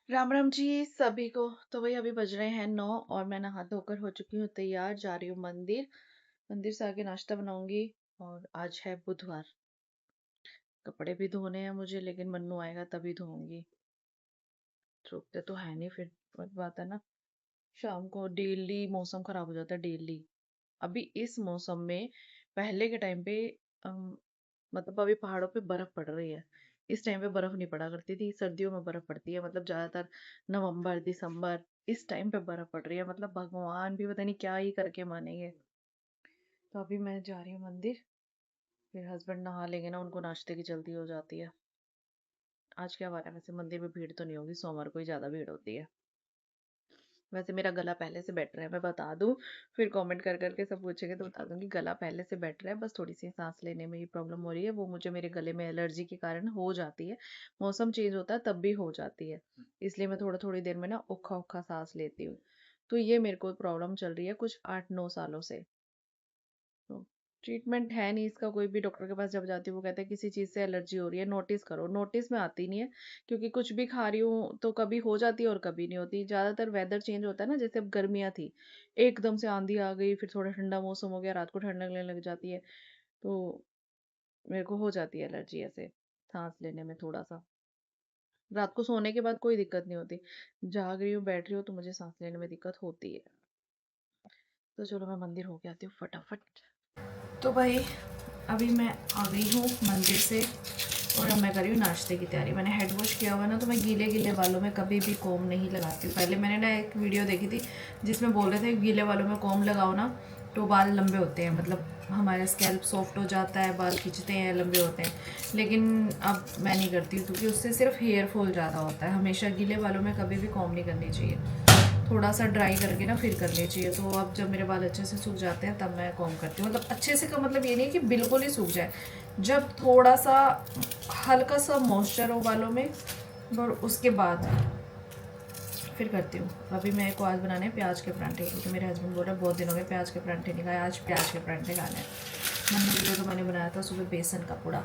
राम राम जी सभी को। तो वही अभी बज रहे हैं 9 और मैं नहा धोकर हो चुकी हूँ तैयार, जा रही हूँ मंदिर। मंदिर से आके नाश्ता बनाऊंगी। और आज है बुधवार, कपड़े भी धोने हैं मुझे, लेकिन मन्नू आएगा तभी धोऊंगी। रुकते तो है नहीं, फिर वही बात है ना। शाम को डेली मौसम खराब हो जाता है डेली। अभी इस मौसम में पहले के टाइम पे अम, मतलब अभी पहाड़ों पे बर्फ पड़ रही है। इस टाइम पे बर्फ नहीं पड़ा करती थी, सर्दियों में बर्फ पड़ती है, मतलब ज्यादातर नवंबर दिसंबर इस टाइम पे बर्फ पड़ रही है। मतलब भगवान भी पता नहीं क्या ही करके मानेंगे। तो अभी मैं जा रही हूँ मंदिर, फिर हस्बैंड नहा लेंगे ना, उनको नाश्ते की जल्दी हो जाती है। आज क्या बात है, वैसे मंदिर में भीड़ तो नहीं होगी, सोमवार को ही ज्यादा भीड़ होती है। वैसे मेरा गला पहले से बेटर है, मैं बता दूं। फिर कमेंट कर करके सब पूछेंगे तो बता दूंगी, गला पहले से बेटर है। बस थोड़ी सी सांस लेने में ही प्रॉब्लम हो रही है, वो मुझे मेरे गले में एलर्जी के कारण हो जाती है। मौसम चेंज होता है तब भी हो जाती है, इसलिए मैं थोड़ा थोड़ी देर में ना औखा औखा सांस लेती हूँ। तो ये मेरे को प्रॉब्लम चल रही है कुछ 8-9 सालों से। तो ट्रीटमेंट है नहीं इसका, कोई भी डॉक्टर के पास जब जाती हूँ वो कहते हैं किसी चीज़ से एलर्जी हो रही है, नोटिस करो। नोटिस में आती नहीं है, क्योंकि कुछ भी खा रही हूँ तो कभी हो जाती है और कभी नहीं होती। ज़्यादातर वेदर चेंज होता है ना, जैसे अब गर्मियाँ थी, एकदम से आंधी आ गई, फिर थोड़ा ठंडा मौसम हो गया, रात को ठंड लगने लग जाती है। तो मेरे को हो जाती है एलर्जी ऐसे, सांस लेने में थोड़ा सा। रात को सोने के बाद कोई दिक्कत नहीं होती, जाग रही हूँ बैठ रही हूँ तो मुझे सांस लेने में दिक्कत होती है। तो चलो मैं मंदिर होके आती हूँ फटाफट। तो भाई अभी मैं आ गई हूँ मंदिर से, और अब मैं कर रही हूँ नाश्ते की तैयारी। मैंने हेड वॉश किया हुआ ना, तो मैं गीले गीले बालों में कभी भी कोम नहीं लगाती हूँ। पहले मैंने ना एक वीडियो देखी थी जिसमें बोल रहे थे गीले बालों में कोम लगाओ ना तो बाल लंबे होते हैं, मतलब हमारा स्कैल्प सॉफ्ट हो जाता है, बाल खींचते हैं, लंबे होते हैं। लेकिन अब मैं नहीं करती हूँ, क्योंकि उससे सिर्फ हेयर फॉल ज़्यादा होता है। हमेशा गीले बालों में कभी भी कोम नहीं करनी चाहिए, थोड़ा सा ड्राई करके ना फिर कर लेनी चाहिए। तो अब जब मेरे बाल अच्छे से सूख जाते हैं तब मैं कॉम करती हूँ। मतलब अच्छे से का मतलब ये नहीं कि बिल्कुल ही सूख जाए, जब थोड़ा सा हल्का सा मॉइस्चर हो बालों में, और उसके बाद फिर करती हूँ। अभी मेरे को आज बनाने हैं प्याज के परांठे, क्योंकि मेरे हस्बैंड बोल रहे बहुत दिन हो गए प्याज के परांठे नहीं खाए, आज प्याज के परांठे खाने हैं। मंदिर तो मैंने बनाया था सुबह बेसन का पूड़ा।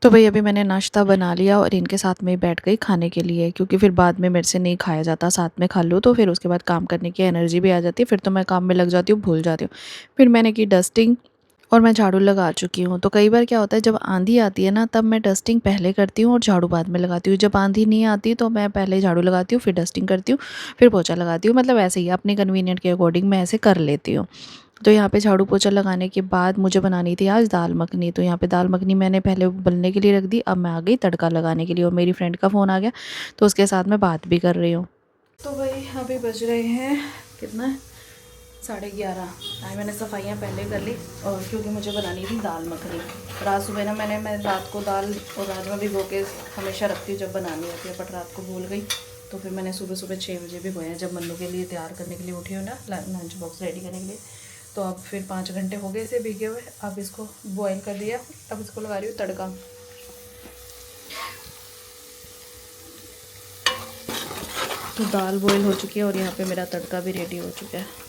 तो भाई अभी मैंने नाश्ता बना लिया और इनके साथ में बैठ गई खाने के लिए, क्योंकि फिर बाद में मेरे से नहीं खाया जाता। साथ में खा लूँ तो फिर उसके बाद काम करने की एनर्जी भी आ जाती है, फिर तो मैं काम में लग जाती हूँ, भूल जाती हूँ। फिर मैंने की डस्टिंग और मैं झाड़ू लगा चुकी हूँ। तो कई बार क्या होता है, जब आंधी आती है ना तब मैं डस्टिंग पहले करती हूँ और झाड़ू बाद में लगाती हूँ। जब आंधी नहीं आती तो मैं पहले झाड़ू लगाती हूँ, फिर डस्टिंग करती हूँ, फिर पोछा लगाती हूँ। मतलब ऐसे ही अपने कन्वीनियंट के अकॉर्डिंग मैं ऐसे कर लेती हूँ। तो यहाँ पे झाड़ू पोछा लगाने के बाद मुझे बनानी थी आज दाल मखनी। तो यहाँ पे दाल मखनी मैंने पहले उबलने के लिए रख दी, अब मैं आ गई तड़का लगाने के लिए। और मेरी फ्रेंड का फ़ोन आ गया तो उसके साथ मैं बात भी कर रही हूँ। तो भाई अभी बज रहे हैं कितना, 11:30। आज मैंने सफाइयाँ पहले कर ली, और क्योंकि मुझे बनानी थी दाल मखनी। रात सुबह ना मैं रात को दाल और राजमा भिगो के हमेशा रखती हूँ जब बनानी होती है, बट रात को भूल गई। तो फिर मैंने सुबह सुबह 6 बजे भिगोए हैं, जब मन्नू के लिए तैयार करने के लिए उठी हूँ ना, लंच बॉक्स रेडी करने के लिए। तो अब फिर 5 घंटे हो गए इसे भीगे हुए। अब इसको बॉईल कर दिया, अब इसको लगा रही हूँ तड़का। तो दाल बॉईल हो चुकी है और यहाँ पे मेरा तड़का भी रेडी हो चुका है।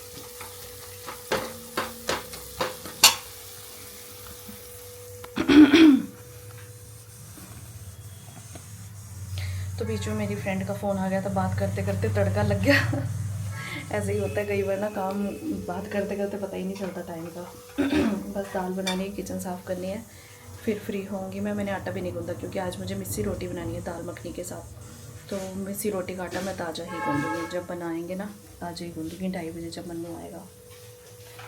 तो बीच में मेरी फ्रेंड का फ़ोन आ गया था, बात करते करते तड़का लग गया। ऐसे ही होता है कई बार ना, काम बात करते करते पता ही नहीं चलता टाइम का। बस दाल बनानी है, किचन साफ़ करनी है, फिर फ्री होंगी मैं। मैंने आटा भी नहीं गूंदा, क्योंकि आज मुझे मिस्सी रोटी बनानी है दाल मखनी के साथ। तो मिस्सी रोटी का आटा मैं ताज़ा ही गूंदूँगी, जब बनाएंगे ना ताज़ा ही गूंदूँगी, 2:30 बजे जब मन्नू आएगा।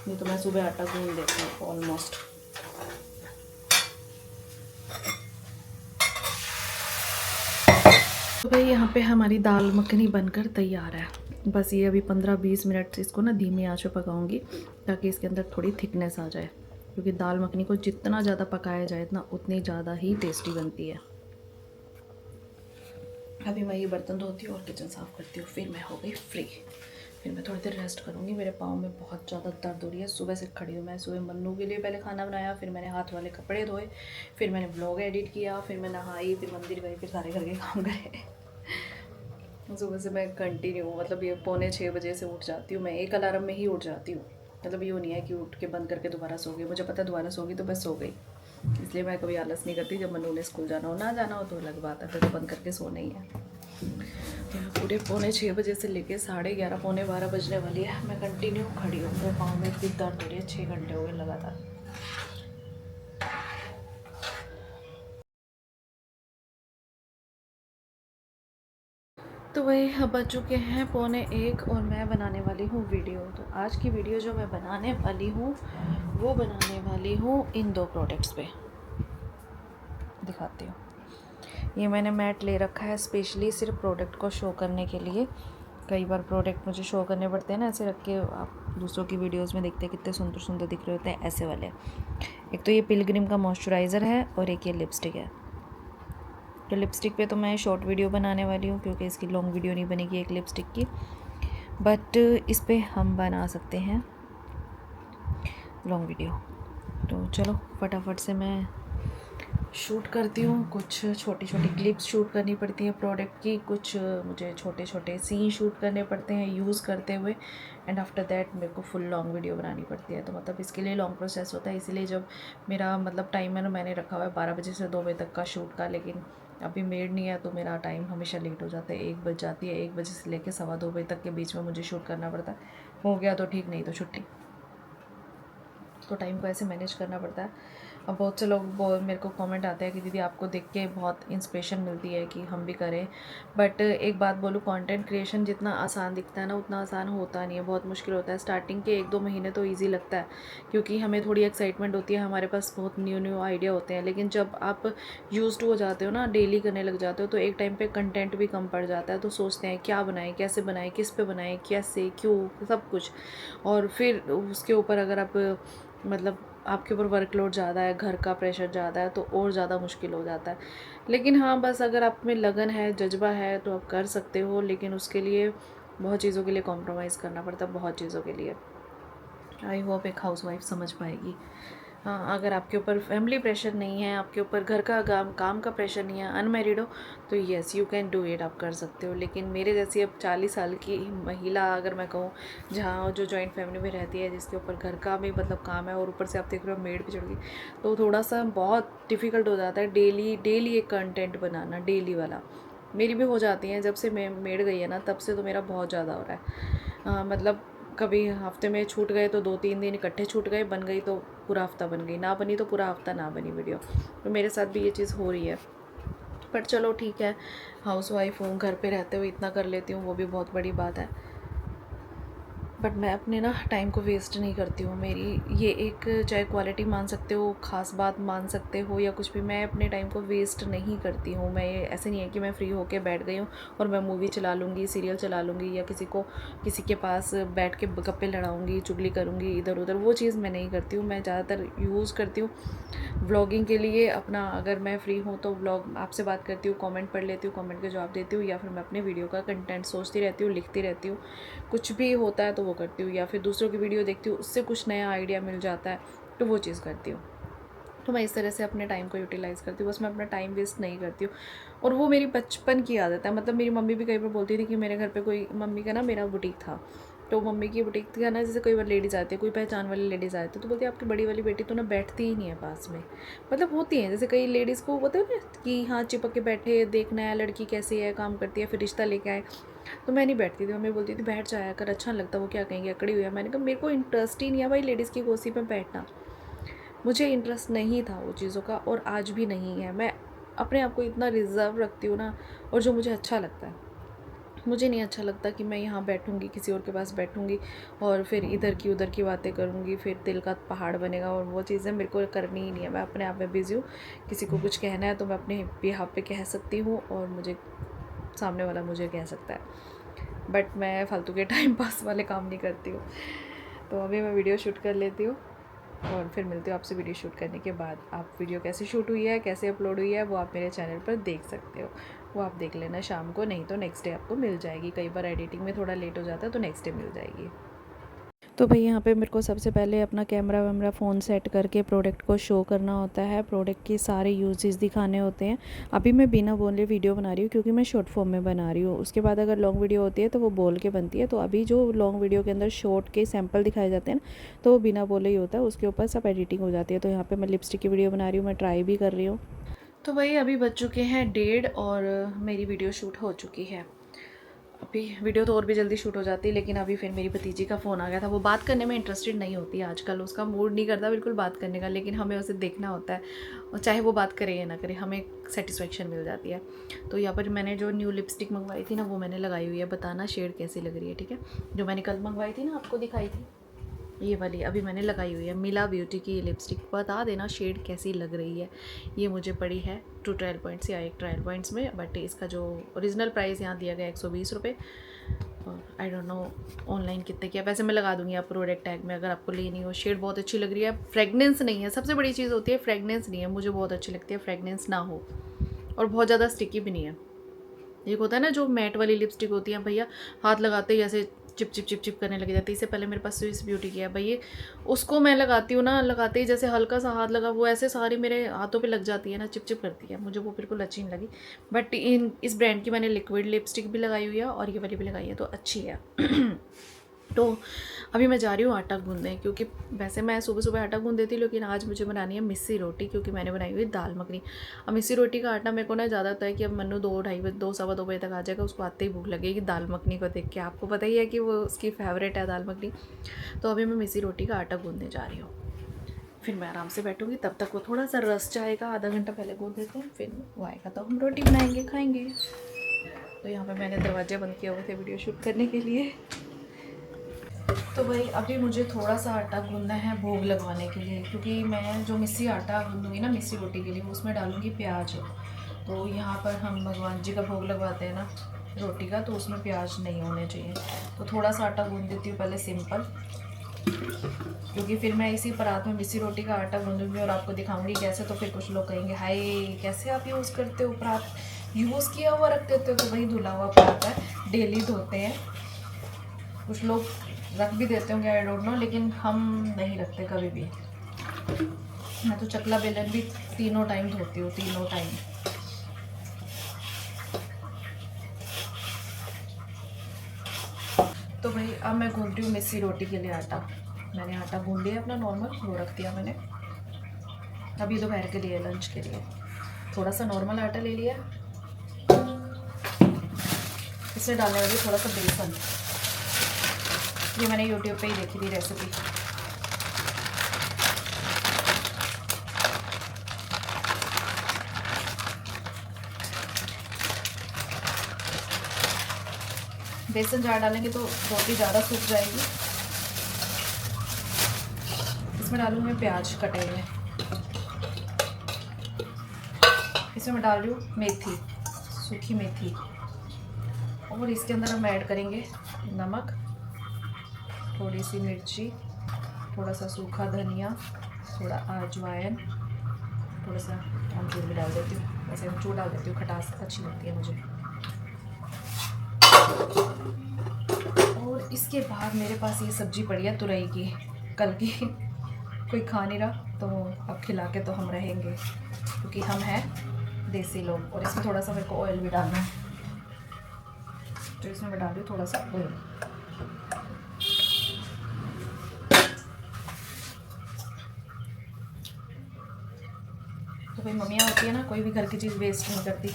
नहीं तो मैं सुबह आटा गूंद देती हूँ ऑलमोस्ट। तो भाई यहाँ पे हमारी दाल मखनी बनकर तैयार है। बस ये अभी 15-20 मिनट इसको ना धीमी आंच पे पकाऊंगी, ताकि इसके अंदर थोड़ी थिकनेस आ जाए। क्योंकि दाल मखनी को जितना ज़्यादा पकाया जाए ना उतनी ज़्यादा ही टेस्टी बनती है। अभी मैं ये बर्तन धोती हूँ और किचन साफ़ करती हूँ, फिर मैं हो गई फ्री। फिर मैं थोड़ी देर रेस्ट करूँगी। मेरे पाँव में बहुत ज़्यादा दर्द हो रही है, सुबह से खड़ी हूँ मैं। सुबह मन्नू के लिए पहले खाना बनाया, फिर मैंने हाथ वाले कपड़े धोए, फिर मैंने ब्लॉग एडिट किया, फिर मैं नहाई, फिर मंदिर गई, फिर सारे घर के काम करे। सुबह से मैं कंटिन्यू, मतलब ये 5:45 से उठ जाती हूँ मैं, एक अलार्म में ही उठ जाती हूँ। मतलब ये नहीं है कि उठ के बंद करके दोबारा सो गई, मुझे पता है दोबारा सोगी तो बस सो गई। इसलिए मैं कभी आलस नहीं करती। जब मन्नू ने स्कूल जाना हो ना जाना हो तो अलग बात है, फिर तो बंद करके सोना ही है। पूरे 6:45 से लेके 11:30 12 बजने वाली है। मैं कंटिन्यू खड़ी हूँ, मेरे पाँव में इतनी दर्द हो रही है, 6 घंटे हो गए लगातार। तो वही अब बज चुके हैं 1:15 और मैं बनाने वाली हूँ वीडियो। तो आज की वीडियो जो मैं बनाने वाली हूँ वो बनाने वाली हूँ इन 2 प्रोडक्ट्स पे, दिखाती हूँ। ये मैंने मैट ले रखा है स्पेशली सिर्फ प्रोडक्ट को शो करने के लिए। कई बार प्रोडक्ट मुझे शो करने पड़ते हैं ना, ऐसे रख के आप दूसरों की वीडियोस में देखते हैं कितने सुंदर सुंदर दिख रहे होते हैं, ऐसे वाले। एक तो ये पिलग्रिम का मॉइस्चराइज़र है और एक ये लिपस्टिक है। तो लिपस्टिक पे तो मैं शॉर्ट वीडियो बनाने वाली हूँ क्योंकि इसकी लॉन्ग वीडियो नहीं बनेगी एक लिपस्टिक की, बट इस पर हम बना सकते हैं लॉन्ग वीडियो। तो चलो फटाफट से मैं शूट करती हूँ। कुछ छोटी छोटी क्लिप्स शूट करनी पड़ती हैं प्रोडक्ट की, कुछ मुझे छोटे छोटे सीन शूट करने पड़ते हैं यूज़ करते हुए, एंड आफ्टर दैट मेरे को फुल लॉन्ग वीडियो बनानी पड़ती है। तो मतलब इसके लिए लॉन्ग प्रोसेस होता है, इसीलिए जब मेरा मतलब टाइमर मैंने रखा हुआ है 12 बजे से 2 बजे तक का शूट का, लेकिन अभी मेड नहीं है तो मेरा टाइम हमेशा लेट हो जाता है, 1 बज जाती है। 1 बजे से लेकर 2:15 बजे तक के बीच में मुझे शूट करना पड़ता है। हो गया तो ठीक, नहीं तो छुट्टी। तो टाइम को ऐसे मैनेज करना पड़ता है। अब बहुत से लोग मेरे को कमेंट आते हैं कि दीदी आपको देख के बहुत इंस्पिरेशन मिलती है कि हम भी करें, बट एक बात बोलूँ, कंटेंट क्रिएशन जितना आसान दिखता है ना उतना आसान होता नहीं है, बहुत मुश्किल होता है। स्टार्टिंग के 1-2 महीने तो ईजी लगता है क्योंकि हमें थोड़ी एक्साइटमेंट होती है, हमारे पास बहुत न्यू आइडिया होते हैं, लेकिन जब आप यूज्ड हो जाते हो ना, डेली करने लग जाते हो, तो एक टाइम पे कंटेंट भी कम पड़ जाता है। तो सोचते हैं क्या बनाएं, कैसे बनाएं, किस पे बनाएं, कैसे, क्यों, सब कुछ। और फिर उसके ऊपर अगर आप मतलब आपके ऊपर वर्कलोड ज़्यादा है, घर का प्रेशर ज़्यादा है, तो और ज़्यादा मुश्किल हो जाता है। लेकिन हाँ, बस अगर आप में लगन है, जज्बा है, तो आप कर सकते हो, लेकिन उसके लिए बहुत चीज़ों के लिए कॉम्प्रोमाइज़ करना पड़ता है, बहुत चीज़ों के लिए। आई होप एक हाउसवाइफ समझ पाएगी। हाँ, अगर आपके ऊपर फैमिली प्रेशर नहीं है, आपके ऊपर घर का काम का प्रेशर नहीं है, अनमैरिड हो, तो yes you can do it, आप कर सकते हो। लेकिन मेरे जैसी अब 40 साल की महिला अगर मैं कहूँ, जहाँ जो जॉइंट फैमिली में रहती है, जिसके ऊपर घर का भी मतलब काम है और ऊपर से आप देख रहे हो मेड भी चढ़ गई, तो थोड़ा सा बहुत डिफ़िकल्ट हो जाता है डेली एक कंटेंट बनाना, डेली वाला। मेरी भी हो जाती हैं, जब से मैं मेड गई है ना, तब से तो मेरा बहुत ज़्यादा हो रहा है। मतलब कभी हफ्ते में छूट गए तो 2-3 दिन इकट्ठे छूट गए, बन गई तो पूरा हफ्ता बन गई, ना बनी तो पूरा हफ्ता ना बनी वीडियो। तो मेरे साथ भी ये चीज़ हो रही है, बट चलो ठीक है, हाउसवाइफ हूँ, घर पे रहते हुए इतना कर लेती हूँ, वो भी बहुत बड़ी बात है। बट मैं अपने ना टाइम को वेस्ट नहीं करती हूँ। मेरी ये एक, चाहे क्वालिटी मान सकते हो, ख़ास बात मान सकते हो या कुछ भी, मैं अपने टाइम को वेस्ट नहीं करती हूँ। मैं ऐसे नहीं है कि मैं फ्री होके बैठ गई हूँ और मैं मूवी चला लूँगी, सीरियल चला लूँगी, या किसी के पास बैठ के गप्पे लड़ाऊँगी, चुगली करूँगी इधर उधर, वो चीज़ मैं नहीं करती हूँ। मैं ज़्यादातर यूज़ करती हूँ व्लॉगिंग के लिए अपना। अगर मैं फ्री हूँ तो व्लॉग आपसे बात करती हूँ, कमेंट पढ़ लेती हूँ, कमेंट के जवाब देती हूँ, या फिर मैं अपने वीडियो का कंटेंट सोचती रहती हूँ, लिखती रहती हूँ, कुछ भी होता है तो वो करती हूँ, या फिर दूसरों की वीडियो देखती हूँ, उससे कुछ नया आइडिया मिल जाता है तो वो चीज़ करती हूँ। तो मैं इस तरह से अपने टाइम को यूटिलाइज़ करती हूँ, बस मैं अपना टाइम वेस्ट नहीं करती हूँ। और वो मेरी बचपन की आदत है। मतलब मेरी मम्मी भी कई बार बोलती थी कि मेरे घर पे कोई, मम्मी का ना मेरा बुटीक था, तो मम्मी की बुटीक थी ना, जैसे कई बार लेडीज़ आती है, कोई पहचान वाली लेडीज़ आती है, तो बोलती है आपकी बड़ी वाली बेटी तो ना बैठती ही नहीं है पास में। मतलब होती हैं जैसे कई लेडीज़ को होता है ना कि हाँ चिपक के बैठे, देखना है लड़की कैसी है, काम करती है, फिर रिश्ता लेके आए। तो मैं नहीं बैठती थी, मम्मी बोलती थी बैठ जाया कर, अच्छा लगता, वो क्या कहेंगे अकड़ी हुई है। मैंने कहा मेरे को इंटरेस्ट ही नहीं है भाई लेडीज़ की कुर्सी पर बैठना, मुझे इंटरेस्ट नहीं था वो चीज़ों का, और आज भी नहीं है। मैं अपने आप को इतना रिज़र्व रखती हूँ ना, और जो मुझे अच्छा लगता है, मुझे नहीं अच्छा लगता कि मैं यहाँ बैठूँगी, किसी और के पास बैठूँगी और फिर इधर की उधर की बातें करूँगी, फिर दिल का पहाड़ बनेगा, और वो चीज़ें मेरे को करनी ही नहीं है। मैं अपने आप में बिज़ी हूँ, किसी को कुछ कहना है तो मैं अपने बिहाफ पे कह सकती हूँ, और मुझे सामने वाला मुझे कह सकता है, बट मैं फालतू के टाइम पास वाले काम नहीं करती हूँ। तो अभी मैं वीडियो शूट कर लेती हूँ और फिर मिलती हूँ आपसे वीडियो शूट करने के बाद। आप वीडियो कैसे शूट हुई है, कैसे अपलोड हुई है, वो आप मेरे चैनल पर देख सकते हो, वो आप देख लेना शाम को, नहीं तो नेक्स्ट डे आपको मिल जाएगी। कई बार एडिटिंग में थोड़ा लेट हो जाता है तो नेक्स्ट डे मिल जाएगी। तो भाई यहाँ पे मेरे को सबसे पहले अपना कैमरा वैमरा फ़ोन सेट करके प्रोडक्ट को शो करना होता है, प्रोडक्ट के सारे यूजेस दिखाने होते हैं। अभी मैं बिना बोले वीडियो बना रही हूँ क्योंकि मैं शॉर्ट फॉर्म में बना रही हूँ। उसके बाद अगर लॉन्ग वीडियो होती है तो वो बोल के बनती है। तो अभी जो लॉन्ग वीडियो के अंदर शॉर्ट के सैम्पल दिखाए जाते हैं ना, तो वो बिना बोले ही होता है, उसके ऊपर सब एडिटिंग हो जाती है। तो यहाँ पर मैं लिपस्टिक की वीडियो बना रही हूँ, मैं ट्राई भी कर रही हूँ। तो भाई अभी बज चुके हैं 1:30 और मेरी वीडियो शूट हो चुकी है। अभी वीडियो तो और भी जल्दी शूट हो जाती, लेकिन अभी फिर मेरी भतीजी का फ़ोन आ गया था। वो बात करने में इंटरेस्टेड नहीं होती आजकल, उसका मूड नहीं करता बिल्कुल बात करने का, लेकिन हमें उसे देखना होता है, और चाहे वो बात करे या ना करे हमें सेटिस्फेक्शन मिल जाती है। तो यहाँ पर मैंने जो न्यू लिपस्टिक मंगवाई थी ना, वो मैंने लगाई हुई है। बताना शेड कैसी लग रही है, ठीक है। जो मैंने कल मंगवाई थी ना, आपको दिखाई थी, ये वाली अभी मैंने लगाई हुई है। मिला ब्यूटी की ये लिपस्टिक, बता देना शेड कैसी लग रही है। ये मुझे पड़ी है 2 ट्रायल पॉइंट्स या 1 ट्रायल पॉइंट्स में, बट इसका जो ओरिजिनल प्राइस यहाँ दिया गया 120 रुपये, और आई डोंट नो ऑनलाइन कितने किया। वैसे मैं लगा दूंगी आप प्रोडक्ट टैग में, अगर आपको लेनी हो। शेड बहुत अच्छी लग रही है, फ्रेगनेंस नहीं है, सबसे बड़ी चीज़ होती है फ्रेगनेंस नहीं है। मुझे बहुत अच्छी लगती है फ्रेगनेंस ना हो, और बहुत ज़्यादा स्टिकी भी नहीं है। एक होता है ना जो मैट वाली लिपस्टिक होती है भैया, हाथ लगाते ही जैसे चिप चिप चिप चिप करने लग जाती है। इससे पहले मेरे पास स्विस ब्यूटी की है भैया, उसको मैं लगाती हूँ ना, लगाते ही जैसे हल्का सा हाथ लगा, वो ऐसे सारी मेरे हाथों पे लग जाती है ना, चिप चिप करती है, मुझे वो बिल्कुल अच्छी नहीं लगी। बट इस ब्रांड की मैंने लिक्विड लिपस्टिक भी लगाई हुई है, और ये वाली भी लगाई है, तो अच्छी है। तो अभी मैं जा रही हूँ आटा गूंदने, क्योंकि वैसे मैं सुबह सुबह आटा गूंद देती, लेकिन आज मुझे बनानी है मिस्सी रोटी, क्योंकि मैंने बनाई हुई दाल मखनी। अब मिस्सी रोटी का आटा मेरे को ना ज़्यादा है कि अब मन्नू 2 सवा 2 बजे तक आ जाएगा, उसको आते ही भूख लगेगी दाल मखनी को देख के। आपको पता ही है कि वो उसकी फेवरेट है दाल मखनी। तो अभी मैं मिस्सी रोटी का आटा गूंदने जा रही हूँ, फिर मैं आराम से बैठूँगी, तब तक वो थोड़ा सा रस जाएगा, आधा घंटा पहले गूंद देते हैं, फिर वो आएगा तो हम रोटी बनाएंगे, खाएँगे। तो यहाँ पर मैंने दरवाजे बंद किए हुए थे वीडियो शूट करने के लिए। तो भाई अभी मुझे थोड़ा सा आटा गूंदना है भोग लगवाने के लिए, क्योंकि मैं जो मिस्सी आटा गूंदूँगी ना मिस्सी रोटी के लिए, उसमें डालूँगी प्याज। तो यहाँ पर हम भगवान जी का भोग लगवाते हैं ना रोटी का, तो उसमें प्याज नहीं होने चाहिए। तो थोड़ा सा आटा गूंद देती हूँ पहले सिंपल, क्योंकि फिर मैं इसी परात में मिस्सी रोटी का आटा गूंदूँगी और आपको दिखाऊँगी कैसे। तो फिर कुछ लोग कहेंगे हाय कैसे आप यूज़ करते हो परात, यूज़ किया हुआ रख देते हो। तो वही धुला हुआ परात है, डेली धोते हैं। कुछ लोग रख भी देते होंगे, आई डोंट नो, लेकिन हम नहीं रखते कभी भी। मैं तो चकला बेलन भी 3 टाइम धोती हूँ, 3 टाइम। तो भाई अब मैं गूंद रही हूँ मिस्सी रोटी के लिए आटा। मैंने आटा गूंद लिया अपना नॉर्मल, वो रख दिया मैंने। अभी दोपहर के लिए लंच के लिए थोड़ा सा नॉर्मल आटा ले लिया। इसमें डालने वाली थोड़ा सा बेसन, ये मैंने यूट्यूब पे ही देखी थी रेसिपी। बेसन ज़्यादा डालेंगे तो रोटी ज़्यादा सूख जाएगी। इसमें डालूंगी मैं प्याज कटे हुए, इसमें मैं डाल रही हूँ मेथी, सूखी मेथी, और इसके अंदर हम ऐड करेंगे नमक, थोड़ी सी मिर्ची, थोड़ा सा सूखा धनिया, थोड़ा अजवाइन, थोड़ा सा अमचूर भी डाल देती हूँ। वैसे अमचूर डाल देती हूँ, खटास अच्छी लगती है मुझे। और इसके बाद मेरे पास ये सब्ज़ी पड़ी है तुरई की, कल की, कोई खा नहीं रहा तो अब खिला के तो हम रहेंगे, क्योंकि हम हैं देसी लोग। और इसमें थोड़ा सा मेरे को ऑयल भी डालना है, तो इसमें मैं डाल रही हूँ थोड़ा सा ऑयल। तो भाई मम्मियाँ होती है ना, कोई भी घर की चीज़ वेस्ट नहीं करती,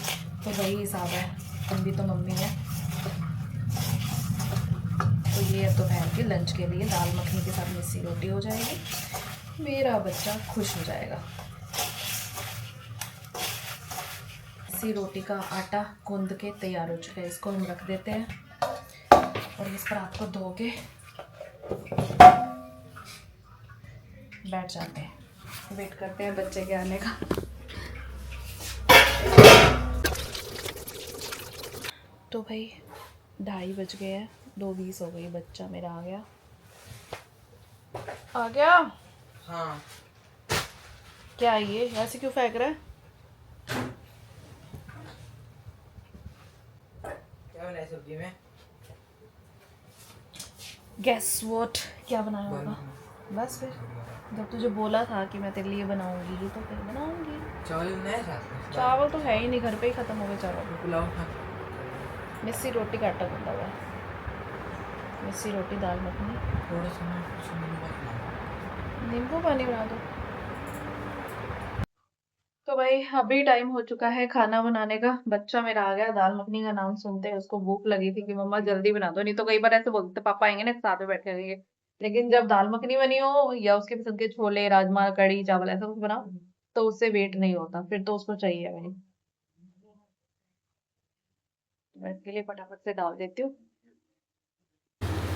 तो वही हिसाब है, तुम भी तो मम्मी है। तो ये अब दोपहर के लंच के लिए दाल मखनी के साथ मिस्सी रोटी हो जाएगी, मेरा बच्चा खुश हो जाएगा। मिस्सी रोटी का आटा गूंद के तैयार हो चुका है, इसको हम रख देते हैं, और इस पर आपको धो के बैठ जाते हैं, वेट करते हैं बच्चे के आने का। तो भाई 2:30 बज गए हैं, 2:20 हो गई, बच्चा मेरा आ गया। आ गया? हाँ। क्या ये ऐसे क्यों फेंक रहा है? क्या बनाया सब्जी में? गेस व्हाट, क्या बनाया होगा? बस फिर जब तुझे बोला था कि मैं तेरे लिए बनाऊंगी तो फिर बनाऊंगी। चावल बनाया साथ में? चावल तो है ही नहीं, घर पे ही खत्म हो गए चावल। पुलाव खा। मिस्सी रोटी का आटा गूंदा हुआ है, मिस्सी रोटी दाल मखनी। थोड़ा सा नींबू पानी बना दो। तो भाई भाई अभी टाइम हो चुका है खाना बनाने का। बच्चा मेरा आ गया, दाल मखनी का नाम सुनते हैं उसको भूख लगी थी कि मम्मा जल्दी बना दो। नहीं तो कई बार ऐसे बोलते पापा आएंगे ना साथ में बैठ के खाएंगे, लेकिन जब दाल मखनी बनी हो या उसके पसंद के छोले राजमा कढ़ी चावल ऐसा कुछ बनाओ तो उससे वेट नहीं होता, फिर तो उसको चाहिए भाई। मैं इसके लिए फटाफट से डाल देती हूँ।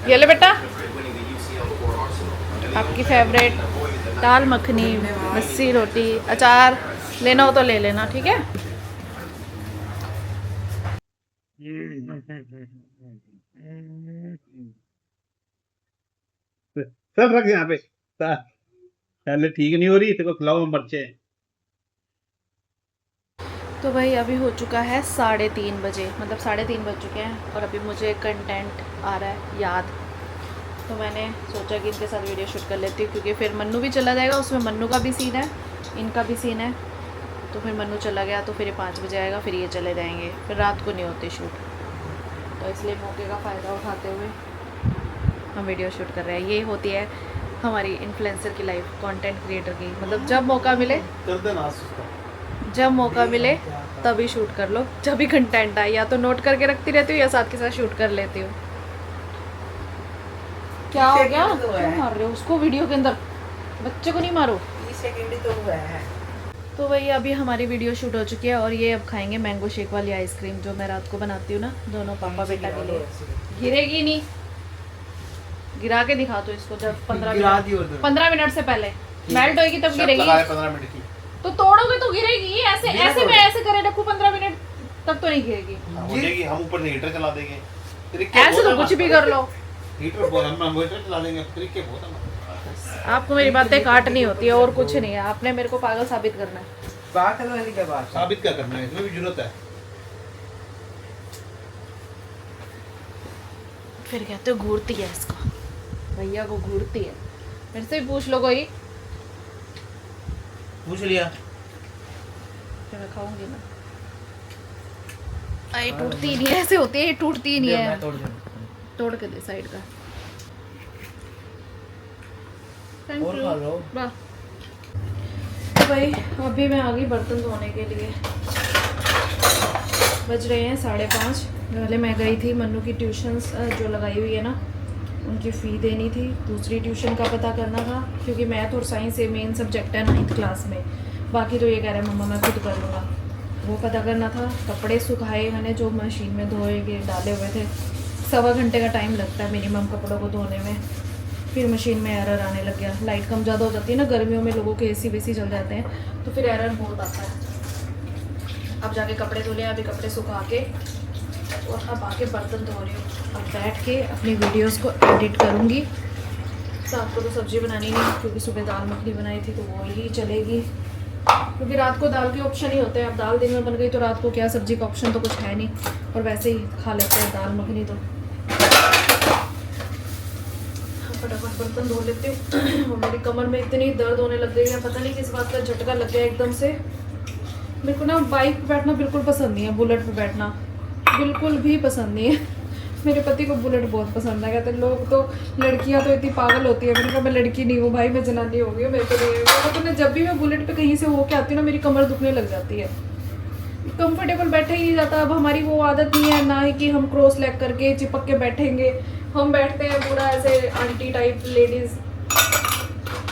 ये ले बेटा आपकी फेवरेट दाल मखनी, लस्सी रोटी, अचार लेना हो तो ले लेना, ठीक है। सब रख यहाँ पे। पहले ठीक नहीं हो रही, तेरे को खिलाओ हम बच्चे। तो भाई अभी हो चुका है 3:30 बजे, मतलब 3:30 बज चुके हैं और अभी मुझे कंटेंट आ रहा है याद। तो मैंने सोचा कि इनके साथ वीडियो शूट कर लेती हूँ, क्योंकि फिर मन्नू भी चला जाएगा, उसमें मन्नू का भी सीन है, इनका भी सीन है। तो फिर मन्नू चला गया तो फिर ये 5 बजे आएगा, फिर ये चले जाएंगे, फिर रात को नहीं होते शूट। तो इसलिए मौके का फ़ायदा उठाते हुए हम वीडियो शूट कर रहे हैं। ये होती है हमारी इन्फ्लुएंसर की लाइफ, कंटेंट क्रिएटर की। मतलब जब मौका मिले तभी शूट कर लो, जब भी कंटेंट आए। या तो नोट करके रखती रहती हूँ या साथ के साथ शूट कर लेती हूँ। क्या हो गया, क्यों मार रहे हो उसको वीडियो के अंदर? बच्चे को नहीं मारो। 30 सेकंड ही तो हुआ है। तो वही अभी हमारी वीडियो शूट हो चुकी है और ये अब खाएंगे मैंगो शेक वाली आइसक्रीम जो मैं रात को बनाती हूँ ना, दोनों पापा बेटा के लिए। गिरेगी नहीं, गिरा के दिखा दो इसको। जब 15 मिनट से पहले मेल्ट होगी तब गिरेगी। 15 मिनट की तो तोड़ोगे तो गिरेगी। ऐसे ऐसे मैं ऐसे करे रखूं 15 मिनट तक तो नहीं गिरेगी। हो जाएगी। हम ऊपर से हीटर चला देंगे, ऐसे तो कुछ भी कर लो। हीटर हम हीटर चला देंगे, तरीके बहुत है। आपको मेरी बातें काटनी होती है और कुछ नहीं है। आपने मेरे को पागल साबित करना है। पागल वाली क्या बात है? साबित क्या करना है, इसमें भी जरूरत है। फिर कहते हो घूरती है इसको, भैया को घूरती है। मेरे से भी पूछ लो कोई, पूछ लिया फिर मैं खाऊंगी ना। आई टूटती ही नहीं है, ऐसे होती है, ये टूटती ही नहीं मैं है। तोड़ दूं। तोड़ के दे साइड का। थैंक और यू। खा लो। वाह। तो भाई अभी मैं आ गई बर्तन धोने के लिए। बज रहे हैं 5:30। पहले मैं गई थी मन्नू की ट्यूशन्स जो लगाई हुई है ना, उनकी फ़ी देनी थी। दूसरी ट्यूशन का पता करना था, क्योंकि मैथ और साइंस ये मेन सब्जेक्ट है 9th क्लास में। बाकी तो ये कह रहे हैं मम्मा मैं खुद कर लूँगा, वो पता करना था। कपड़े सुखाए मैंने जो मशीन में धोए के डाले हुए थे। 1.25 घंटे का टाइम लगता है मिनिमम कपड़ों को धोने में। फिर मशीन में एरर आने लग गया। लाइट कम ज़्यादा हो जाती है ना, गर्मियों में लोगों के AC वेसी चल जाते हैं तो फिर एरर बहुत आता है। अब जाके कपड़े धो लिया, अभी कपड़े सुखा के और अब आके बर्तन धो रही हूँ। अब बैठ के अपनी वीडियोस को एडिट करूँगी। रात को तो सब्ज़ी बनानी नहीं, क्योंकि सुबह दाल मखनी बनाई थी तो वो ही चलेगी, क्योंकि रात को दाल के ऑप्शन ही होते हैं। अब दाल दिन में बन गई तो रात को क्या सब्ज़ी का ऑप्शन तो कुछ है नहीं, और वैसे ही खा लेते हैं दाल मखनी। तो फटाफट बर्तन धो लेती हूँ। और मेरी कमर में इतनी दर्द होने लग गई है, पता नहीं किस बात का झटका लग गया एकदम से। मेरे को ना बाइक पे बैठना बिल्कुल पसंद नहीं है, बुलेट पे बैठना बिल्कुल भी पसंद नहीं है। मेरे पति को बुलेट बहुत पसंद है। कहते लोग तो लड़कियां तो इतनी पागल होती है। मैंने कहा मैं लड़की नहीं हूँ भाई, मैं जनानी हो गई हूँ, मेरे को नहीं है। तो मैं जब भी मैं बुलेट पे कहीं से होके आती हूँ ना, मेरी कमर दुखने लग जाती है, कंफर्टेबल बैठा ही नहीं जाता। अब हमारी वो आदत नहीं है ना, ही कि हम क्रॉस लेग करके चिपक के बैठेंगे। हम बैठते हैं पूरा ऐसे आंटी टाइप लेडीज़,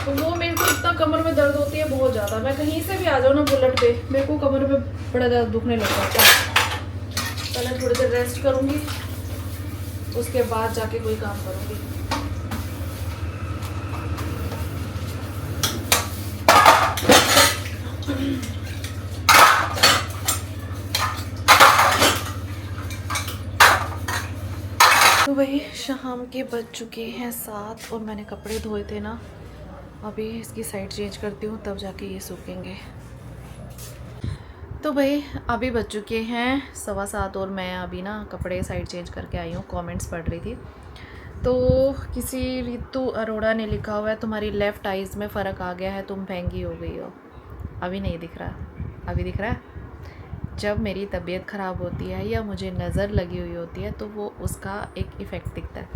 तो वो मेरे को इतना कमर में दर्द होती है बहुत ज़्यादा। मैं कहीं से भी आ जाऊँ ना बुलेट पे, मेरे को कमर में बड़ा ज़्यादा दुखने लग जाता है। पहले थोड़ी देर रेस्ट करूँगी, उसके बाद जाके कोई काम करूँगी। तो वही शाम के बज चुके हैं 7 और मैंने कपड़े धोए थे ना, अभी इसकी साइड चेंज करती हूँ तब जाके ये सूखेंगे। तो भाई अभी बज चुके हैं 7:15 और मैं अभी ना कपड़े साइड चेंज करके आई हूँ। कमेंट्स पढ़ रही थी तो किसी रितु अरोड़ा ने लिखा हुआ है तुम्हारी लेफ़्ट आइज़ में फ़र्क आ गया है, तुम महंगी हो गई हो। अभी नहीं दिख रहा, अभी दिख रहा है। जब मेरी तबीयत ख़राब होती है या मुझे नज़र लगी हुई होती है तो वो उसका एक इफ़ेक्ट दिखता है।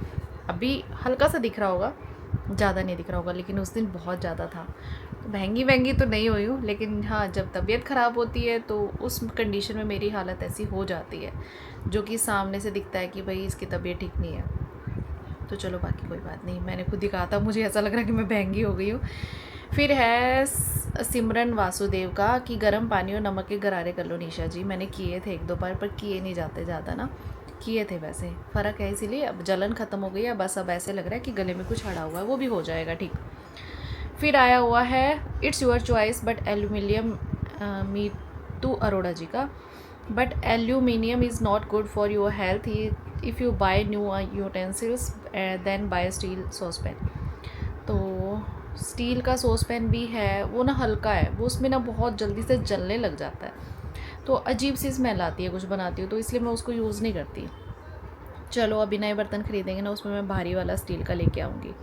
अभी हल्का सा दिख रहा होगा, ज़्यादा नहीं दिख रहा होगा, लेकिन उस दिन बहुत ज़्यादा था। तो महंगी महंगी तो नहीं हुई हूँ, लेकिन हाँ जब तबीयत ख़राब होती है तो उस कंडीशन में मेरी हालत ऐसी हो जाती है, जो कि सामने से दिखता है कि भाई इसकी तबीयत ठीक नहीं है। तो चलो बाकी कोई बात नहीं, मैंने खुद ही कहा था मुझे ऐसा लग रहा है कि मैं महंगी हो गई हूँ। फिर है सिमरन वासुदेव का कि गर्म पानी और नमक के गरारे कर लो निशा जी। मैंने किए थे 1-2 बार, पर किए नहीं जाते ज़्यादा ना, किए थे वैसे, फ़र्क है इसीलिए। अब जलन ख़त्म हो गई है, बस अब ऐसे लग रहा है कि गले में कुछ अड़ा हुआ है, वो भी हो जाएगा ठीक। फिर आया हुआ है it's your choice but aluminium, Meetu Arora ji का, but aluminium is not good for your health if you buy new utensils then buy steel saucepan. तो स्टील का सॉसपैन भी है, वो ना हल्का है, वो उसमें ना बहुत जल्दी से जलने लग जाता है, तो अजीब सी स्मेल आती है कुछ बनाती हूँ, तो इसलिए मैं उसको यूज़ नहीं करती। चलो अभी नए बर्तन खरीदेंगे ना, उसमें मैं भारी वाला स्टील का लेके आऊँगी।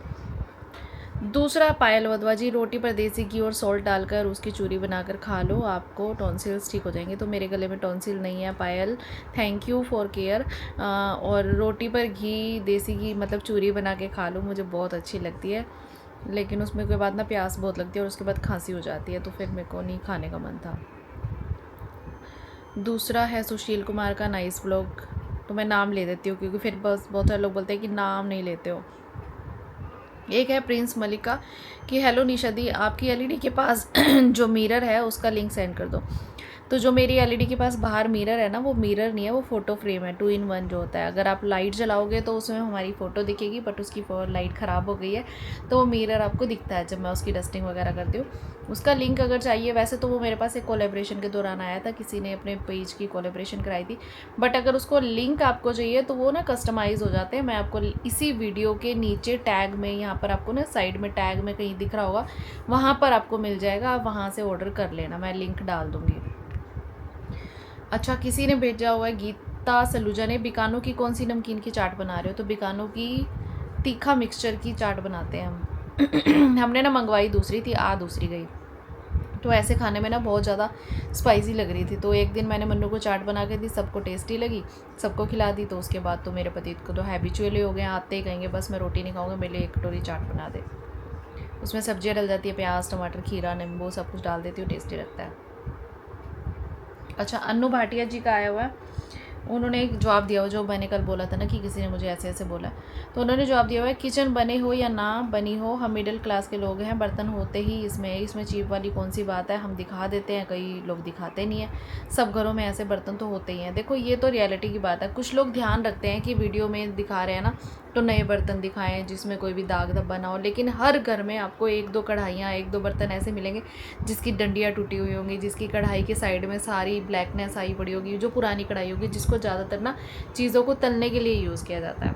दूसरा पायल वधवा जी, रोटी पर देसी घी और सॉल्ट डालकर उसकी चूरी बनाकर खा लो, आपको टॉन्सिल्स ठीक हो जाएंगे। तो मेरे गले में टॉन्सिल नहीं है पायल, थैंक यू फॉर केयर। और रोटी पर घी, देसी घी मतलब चूरी बना के खा लो, मुझे बहुत अच्छी लगती है, लेकिन उसमें के बाद ना प्यास बहुत लगती है और उसके बाद खांसी हो जाती है, तो फिर मेरे को नहीं खाने का मन था। दूसरा है सुशील कुमार का नाइस व्लॉग, तो मैं नाम ले देती हूँ क्योंकि फिर बस बहुत सारे लोग बोलते हैं कि नाम नहीं लेते हो। एक है प्रिंस मलिका कि हेलो निशा दी, आपकी एलईडी के पास जो मिरर है उसका लिंक सेंड कर दो। तो जो मेरी एलईडी के पास बाहर मिरर है ना, वो मिरर नहीं है, वो फ़ोटो फ्रेम है 2-in-1 जो होता है। अगर आप लाइट जलाओगे तो उसमें हमारी फ़ोटो दिखेगी, बट उसकी लाइट ख़राब हो गई है, तो वो मिरर आपको दिखता है जब मैं उसकी डस्टिंग वगैरह करती हूँ। उसका लिंक अगर चाहिए, वैसे तो वो मेरे पास एक कोलेब्रेशन के दौरान आया था, किसी ने अपने पेज की कोलेब्रेशन कराई थी, बट अगर उसको लिंक आपको चाहिए तो वो ना कस्टमाइज़ हो जाते हैं। मैं आपको इसी वीडियो के नीचे टैग में, यहाँ पर आपको ना साइड में टैग में कहीं दिख रहा होगा, वहाँ पर आपको मिल जाएगा, आप वहाँ से ऑर्डर कर लेना, मैं लिंक डाल दूँगी। अच्छा, किसी ने भेजा हुआ है, गीता सलूजा ने, बीकानो की कौन सी नमकीन की चाट बना रहे हो? तो बीकानो की तीखा मिक्सचर की चाट बनाते हैं हम। हमने ना मंगवाई दूसरी थी, दूसरी गई, तो ऐसे खाने में ना बहुत ज़्यादा स्पाइसी लग रही थी। तो एक दिन मैंने मन्नू को चाट बना के दी, सबको टेस्टी लगी, सबको खिला दी। तो उसके बाद तो मेरे पति को तो हैबिचुअली हो गए, आते ही कहेंगे बस मैं रोटी नहीं खाऊंगा, मेरे लिए एक कटोरी चाट बना दे। उसमें सब्जियाँ डल जाती है, प्याज, टमाटर, खीरा, नींबू, सब कुछ डाल देती हूँ, टेस्टी लगता है। अच्छा, अन्नू भाटिया जी का आया हुआ है, उन्होंने एक जवाब दिया हो, जो मैंने कल बोला था ना कि किसी ने मुझे ऐसे ऐसे बोला, तो उन्होंने जवाब दिया हुआ है, किचन बने हो या ना बनी हो, हम मिडिल क्लास के लोग हैं, बर्तन होते ही इसमें चीप वाली कौन सी बात है, हम दिखा देते हैं, कई लोग दिखाते नहीं हैं, सब घरों में ऐसे बर्तन तो होते ही हैं। देखो ये तो रियलिटी की बात है, कुछ लोग ध्यान रखते हैं कि वीडियो में दिखा रहे हैं ना तो नए बर्तन दिखाएं जिसमें कोई भी दाग धब्बा ना हो, लेकिन हर घर में आपको 1-2 कढ़ाइयाँ, 1-2 बर्तन ऐसे मिलेंगे जिसकी डंडियाँ टूटी हुई होंगी, जिसकी कढ़ाई के साइड में सारी ब्लैकनेस आई पड़ी होगी, जो पुरानी कढ़ाई होगी, जिसको ज़्यादातर ना चीज़ों को तलने के लिए यूज़ किया जाता है।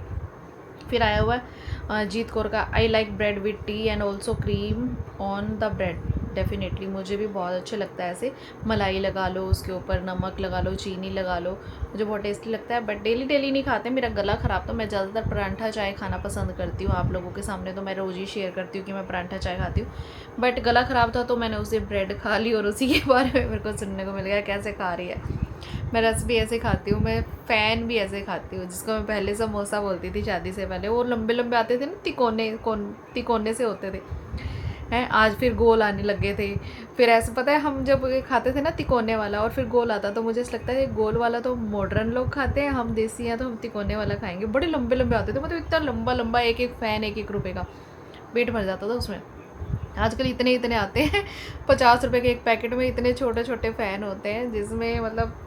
फिर आया हुआ है जीत कौर का, I like bread with T and also cream on the bread. Definitely मुझे भी बहुत अच्छा लगता है, ऐसे मलाई लगा लो, उसके ऊपर नमक लगा लो, चीनी लगा लो, मुझे बहुत टेस्टी लगता है। बट डेली डेली नहीं खाते, मेरा गला ख़राब, तो मैं ज़्यादातर परांठा चाय खाना पसंद करती हूँ। आप लोगों के सामने तो मैं रोज़ ही शेयर करती हूँ कि मैं परांठा चाय खाती हूँ, बट गला ख़राब था तो मैंने उसे ब्रेड खा ली, और उसी के बारे में मेरे को सुनने को मिल गया कैसे खा रही है। मैं रस भी ऐसे खाती हूँ, मैं फ़ैन भी ऐसे खाती हूँ, जिसको मैं पहले समोसा बोलती थी शादी से पहले। वो लंबे लंबे आते थे ना, तिकोने से होते थे हैं, आज फिर गोल आने लगे थे। फिर ऐसे पता है, हम जब खाते थे ना तिकोने वाला और फिर गोल आता, तो मुझे ऐसा लगता है गोल वाला तो मॉडर्न लोग खाते हैं, हम देसी हैं तो हम तिकोने वाला खाएंगे। बड़े लंबे लंबे आते थे, मतलब इतना लंबा लंबा, एक एक फ़ैन 1-1 रुपये का, पेट भर जाता था उसमें। आजकल इतने इतने आते हैं, 50 रुपये के एक पैकेट में इतने छोटे छोटे फ़ैन होते हैं, जिसमें मतलब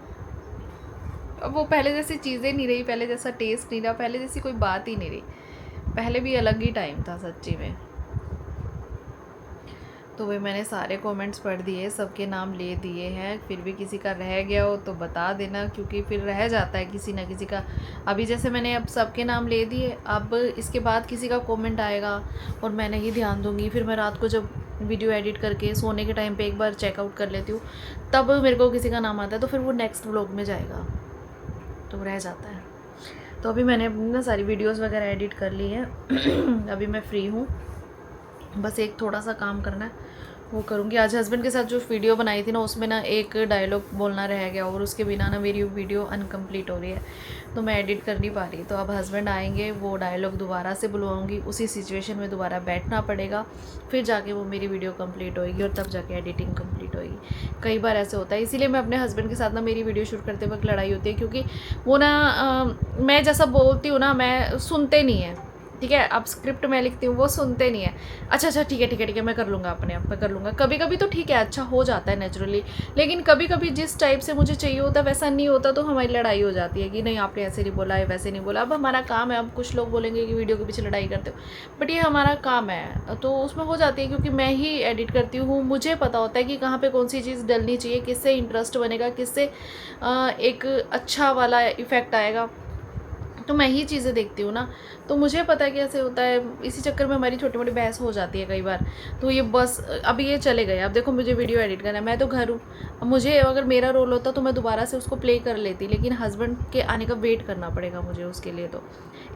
अब वो पहले जैसी चीज़ें नहीं रही, पहले जैसा टेस्ट नहीं रहा, पहले जैसी कोई बात ही नहीं रही। पहले भी अलग ही टाइम था सच्ची में। तो वे मैंने सारे कमेंट्स पढ़ दिए, सबके नाम ले दिए हैं, फिर भी किसी का रह गया हो तो बता देना, क्योंकि फिर रह जाता है किसी ना किसी का। अभी जैसे मैंने अब सबके नाम ले दिए, अब इसके बाद किसी का कमेंट आएगा और मैं नहीं ध्यान दूँगी, फिर मैं रात को जब वीडियो एडिट करके सोने के टाइम पे एक बार चेकआउट कर लेती हूँ, तब मेरे को किसी का नाम आता है, तो फिर वो नेक्स्ट व्लॉग में जाएगा, तो रह जाता है। तो अभी मैंने अपनी ना सारी वीडियोस वगैरह एडिट कर ली हैं। अभी मैं फ्री हूँ, बस एक थोड़ा सा काम करना है वो करूँगी। आज हस्बैंड के साथ जो वीडियो बनाई थी ना, उसमें ना एक डायलॉग बोलना रह गया और उसके बिना ना मेरी वीडियो अनकम्प्लीट हो रही है, तो मैं एडिट कर नहीं पा रही। तो अब हस्बैंड आएंगे, वो डायलॉग दोबारा से बुलवाऊँगी, उसी सिचुएशन में दोबारा बैठना पड़ेगा, फिर जाके वो मेरी वीडियो कंप्लीट होएगी और तब जाके एडिटिंग कंप्लीट होएगी। कई बार ऐसे होता है, इसीलिए मैं अपने हस्बैंड के साथ ना मेरी वीडियो शूट करते वक्त लड़ाई होती है, क्योंकि वो ना मैं जैसा बोलती हूँ ना, मैं सुनते नहीं है। ठीक है, अब स्क्रिप्ट मैं लिखती हूँ, वो सुनते नहीं है। अच्छा ठीक है, मैं कर लूँगा, अपने आप मैं कर लूँगा। कभी कभी तो ठीक है, अच्छा हो जाता है नेचुरली, लेकिन कभी कभी जिस टाइप से मुझे चाहिए होता है वैसा नहीं होता, तो हमारी लड़ाई हो जाती है कि नहीं आपने ऐसे नहीं बोला है, वैसे नहीं बोला। अब हमारा काम है, अब कुछ लोग बोलेंगे कि वीडियो के पीछे लड़ाई करते हो, बट ये हमारा काम है, तो उसमें हो जाती है, क्योंकि मैं ही एडिट करती हूँ। मुझे पता होता है कि कहाँ पर कौन सी चीज़ डलनी चाहिए, किससे इंटरेस्ट बनेगा, किससे एक अच्छा वाला इफ़ेक्ट आएगा, तो मैं ही चीज़ें देखती हूँ ना, तो मुझे पता है कि ऐसे होता है। इसी चक्कर में हमारी छोटी मोटी बहस हो जाती है कई बार। तो ये बस अब ये चले गए, अब देखो मुझे वीडियो एडिट करना है, मैं तो घर हूँ। अब मुझे अगर मेरा रोल होता तो मैं दोबारा से उसको प्ले कर लेती, लेकिन हस्बैंड के आने का वेट करना पड़ेगा मुझे उसके लिए। तो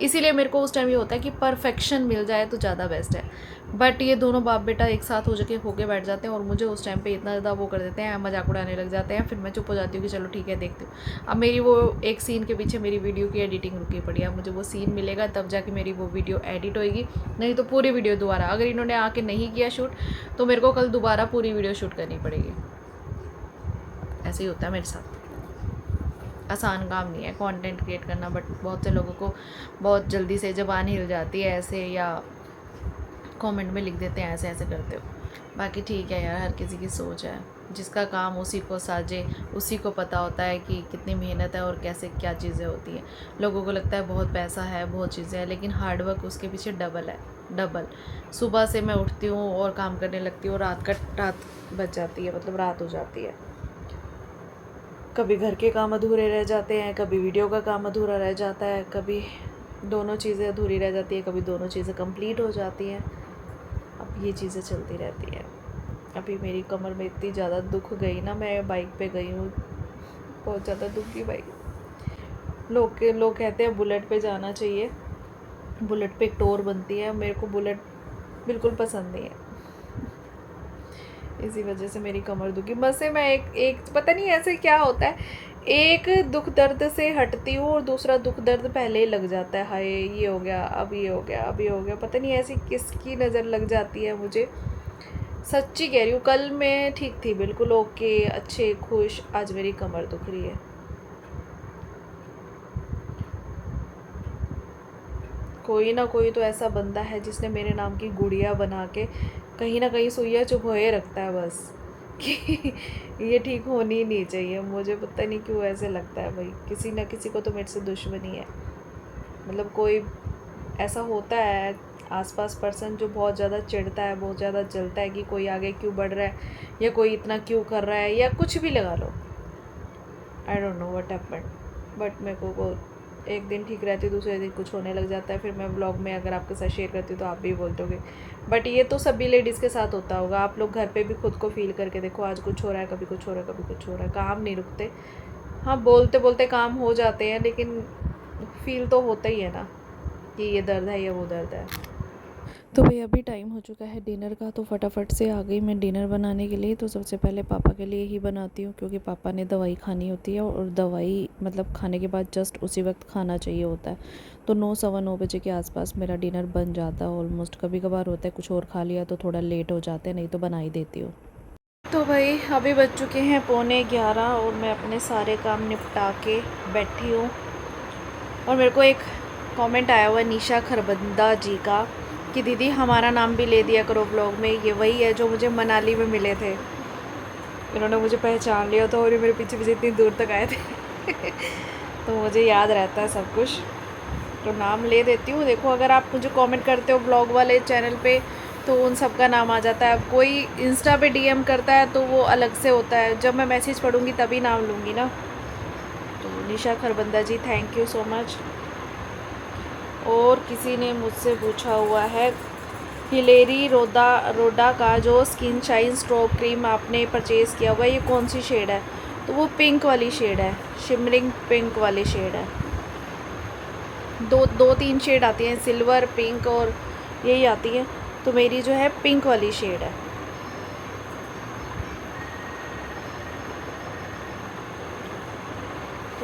इसीलिए मेरे को उस टाइम ये होता है कि परफेक्शन मिल जाए तो ज़्यादा बेस्ट है। बट ये दोनों बाप बेटा एक साथ होके बैठ जाते हैं और मुझे उस टाइम पे इतना ज़्यादा वो कर देते हैं, मजाक उड़ाने लग जाते हैं। फिर मैं चुप हो जाती हूँ कि चलो ठीक है, देखती हूँ। अब मेरी वो एक सीन के पीछे मेरी वीडियो की एडिटिंग रुकी पड़ी है, मुझे वो सीन मिलेगा तब जाके मेरी वो वीडियो एडिट होएगी, नहीं तो पूरी वीडियो दोबारा, अगर इन्होंने आके नहीं किया शूट तो मेरे को कल दोबारा पूरी वीडियो शूट करनी पड़ेगी। ऐसे ही होता है मेरे साथ। आसान काम नहीं है कंटेंट क्रिएट करना, बट बहुत से लोगों को बहुत जल्दी से ज़बान हिल जाती है ऐसे, या कमेंट में लिख देते हैं ऐसे ऐसे करते हो। बाकी ठीक है यार, हर किसी की सोच है, जिसका काम उसी को साजे, उसी को पता होता है कि कितनी मेहनत है और कैसे क्या चीज़ें होती हैं। लोगों को लगता है बहुत पैसा है, बहुत चीज़ें हैं, लेकिन हार्डवर्क उसके पीछे डबल है, डबल। सुबह से मैं उठती हूँ और काम करने लगती हूँ, रात बच जाती है, मतलब रात हो जाती है। कभी घर के काम अधूरे रह जाते हैं, कभी वीडियो का काम अधूरा रह जाता है, कभी दोनों चीज़ें अधूरी रह जाती है, कभी दोनों चीज़ें कंप्लीट हो जाती हैं। अब ये चीज़ें चलती रहती है। अभी मेरी कमर में इतनी ज़्यादा दुख गई ना, मैं बाइक पे गई हूँ, बहुत ज़्यादा दुखी बाइक। लोग कहते हैं बुलेट पे जाना चाहिए, बुलेट पे एक टोर बनती है, मेरे को बुलेट बिल्कुल पसंद नहीं है, इसी वजह से मेरी कमर दुखी। बस से मैं एक पता नहीं ऐसे क्या होता है, एक दुख दर्द से हटती हूँ और दूसरा दुख दर्द पहले ही लग जाता है। हाय ये हो गया, अब ये हो गया, अब ये हो गया, पता नहीं ऐसी किसकी नज़र लग जाती है मुझे। सच्ची कह रही हूँ, कल मैं ठीक थी, बिल्कुल ओके, अच्छे खुश, आज मेरी कमर दुख रही है। कोई ना कोई तो ऐसा बंदा है जिसने मेरे नाम की गुड़िया बना के कहीं ना कहीं सुइया चुभोए रखता है, बस कि ये ठीक होनी नहीं चाहिए। मुझे पता नहीं क्यों ऐसे लगता है भाई, किसी ना किसी को तो मेरे से दुश्मनी है। मतलब कोई ऐसा होता है आसपास पर्सन जो बहुत ज़्यादा चिढ़ता है, बहुत ज़्यादा जलता है कि कोई आगे क्यों बढ़ रहा है, या कोई इतना क्यों कर रहा है, या कुछ भी लगा लो। I don't know what happened, but मेरे को एक दिन ठीक रहती है, दूसरे दिन कुछ होने लग जाता है। फिर मैं ब्लॉग में अगर आपके साथ शेयर करती हूँ तो आप भी बोलते होगे, बट ये तो सभी लेडीज़ के साथ होता होगा। आप लोग घर पे भी खुद को फील करके देखो, आज कुछ हो रहा है, कभी कुछ हो रहा है, कभी कुछ हो रहा है, काम नहीं रुकते। हाँ, बोलते बोलते काम हो जाते हैं, लेकिन फील तो होता ही है ना कि ये दर्द है या वो दर्द है। तो भाई अभी टाइम हो चुका है डिनर का, तो फटाफट से आ गई मैं डिनर बनाने के लिए। तो सबसे पहले पापा के लिए ही बनाती हूँ, क्योंकि पापा ने दवाई खानी होती है, और दवाई मतलब खाने के बाद जस्ट उसी वक्त खाना चाहिए होता है। तो 9 सवा 9 बजे के आसपास मेरा डिनर बन जाता है ऑलमोस्ट। कभी कभार होता है कुछ और खा लिया तो थोड़ा लेट हो जाते हैं, नहीं तो बना ही देती हूँ। तो भाई अभी बज चुके हैं 11:15 और मैं अपने सारे काम निपटा के बैठी हूँ। और मेरे को एक कमेंट आया हुआ है निशा खरबंदा जी का कि दीदी हमारा नाम भी ले दिया करो ब्लॉग में। ये वही है जो मुझे मनाली में मिले थे, इन्होंने मुझे पहचान लिया था और ये मेरे पीछे पीछे इतनी दूर तक आए थे तो मुझे याद रहता है सब कुछ, तो नाम ले देती हूँ। देखो अगर आप मुझे कमेंट करते हो ब्लॉग वाले चैनल पे तो उन सब का नाम आ जाता है। कोई इंस्टा पे डीएम करता है तो वो अलग से होता है, जब मैं मैसेज पढ़ूँगी तभी नाम लूँगी ना। तो निशा खरबंदा जी थैंक यू सो मच। और किसी ने मुझसे पूछा हुआ है हिलेरी रोडा का जो स्किन शाइन स्ट्रोब क्रीम आपने परचेज़ किया हुआ है, ये कौन सी शेड है? तो वो पिंक वाली शेड है, शिमरिंग पिंक वाली शेड है। दो तीन शेड आती हैं, सिल्वर, पिंक और यही आती है, तो मेरी जो है पिंक वाली शेड है।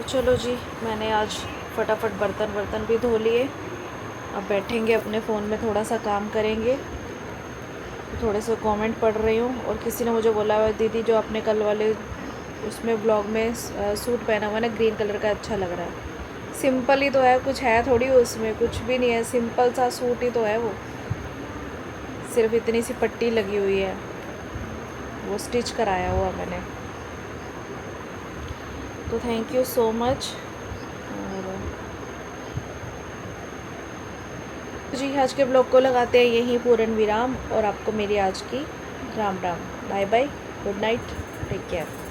तो चलो जी, मैंने आज फटाफट बर्तन भी धो लिए। अब बैठेंगे अपने फ़ोन में, थोड़ा सा काम करेंगे। थोड़े से कमेंट पढ़ रही हूँ, और किसी ने मुझे बोला हुआ, दीदी जो आपने कल वाले उसमें ब्लॉग में सूट पहना हुआ है ना, ग्रीन कलर का, अच्छा लग रहा है। सिंपल ही तो है, कुछ है थोड़ी उसमें, कुछ भी नहीं है, सिंपल सा सूट ही तो है वो। सिर्फ इतनी सी पट्टी लगी हुई है, वो स्टिच कराया हुआ मैंने। तो थैंक यू सो मच। और जी, आज के ब्लॉग को लगाते हैं यहीं पूर्ण विराम, और आपको मेरी आज की Ram Ram, bye bye, good night, take care.